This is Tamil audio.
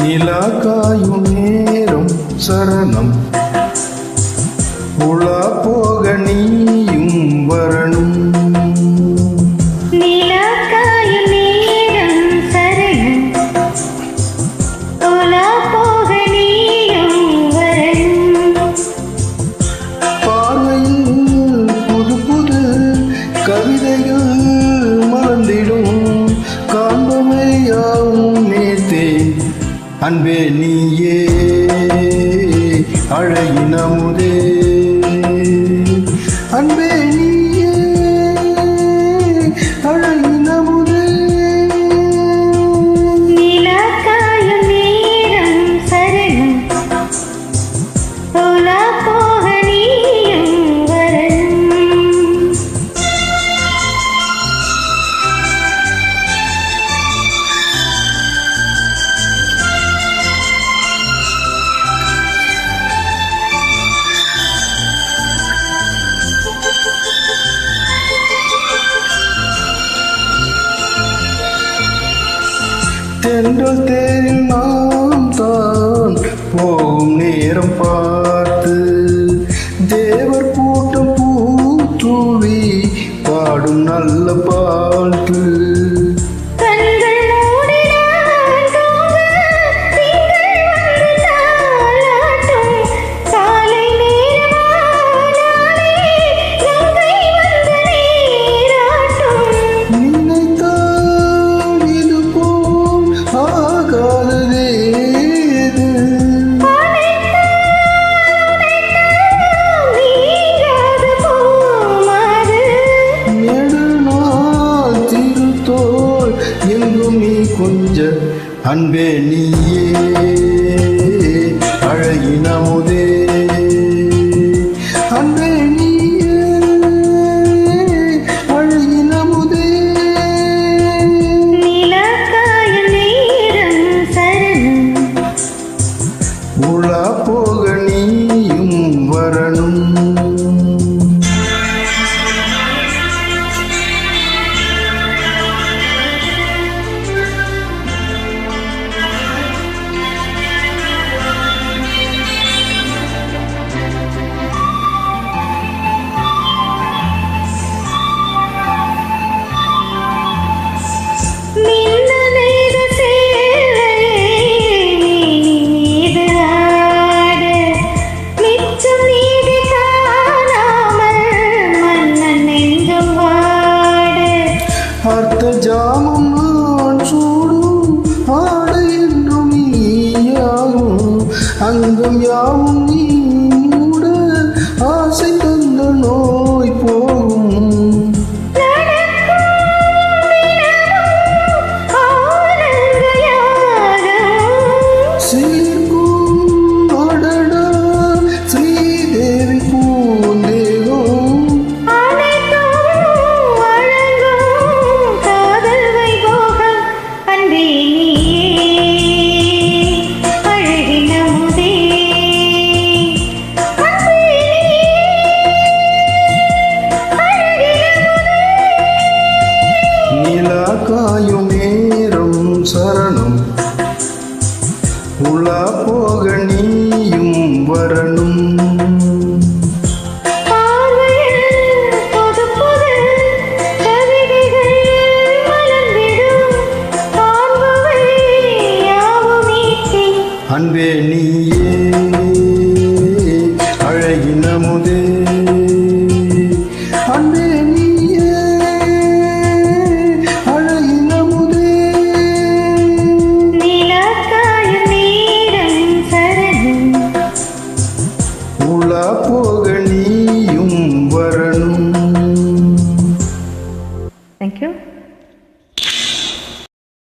நிலா காயும் நேரம் சரணம் உலா போக நீயும் வரணும். நிலா காயும் நேரம் சரணம் உலா போக நீயும் வரணும். பார்வையில் புது புது கவிதைகள் மறந்திடும் காண்பமையாவும் நேத்தே அன்பே நீயே அழகின முதே அன்பே நீயே அழகின முதே. நிலா காயும் நேரம் சரணம் உலா போக நீயும் வரணும். தென்றல் தேரில் நாம் தான் போகும் நேரம் பார்த்து தேவர் கூட்டம் பூத்தூவி பாடும் நல்ல பாட்டு. கண்கள் மூடினால் தூங்க திங்கள் வந்து தாலாட்டும். காலை நேரமானாலே கங்கை வந்து நீராட்டும். நினைத்தால் இது போல் ஆகாததேது. நீங்காத பூமாது. நெடுநாள் திருத்தோள் எங்கும் நீ கொஞ்ச அன்பே நீயே அழகின முதே அன்பே நீயே அழகின முதே. நிலா காயும் நேரம் சரணம் உலா போக நீயும் வரணும். மின்னலைத சேலையே மீது ஆட மிச்சம் நீதி காணாமல் மன்னன் நெஞ்சம் வாட. அர்த்த ஜாமம் நான் சூடும் ஆடை என்றும் நீயாகும் அங்கம் யாவும் நீ மூட ஆசை தந்த நோய் போகும். சீர்க்கும் அடடா ஸ்ரீதேவி பூந்தேகம் நிலா காயும் நேரம் சரணம் உலா போக நீயும் வரணும். அன்பே நீயே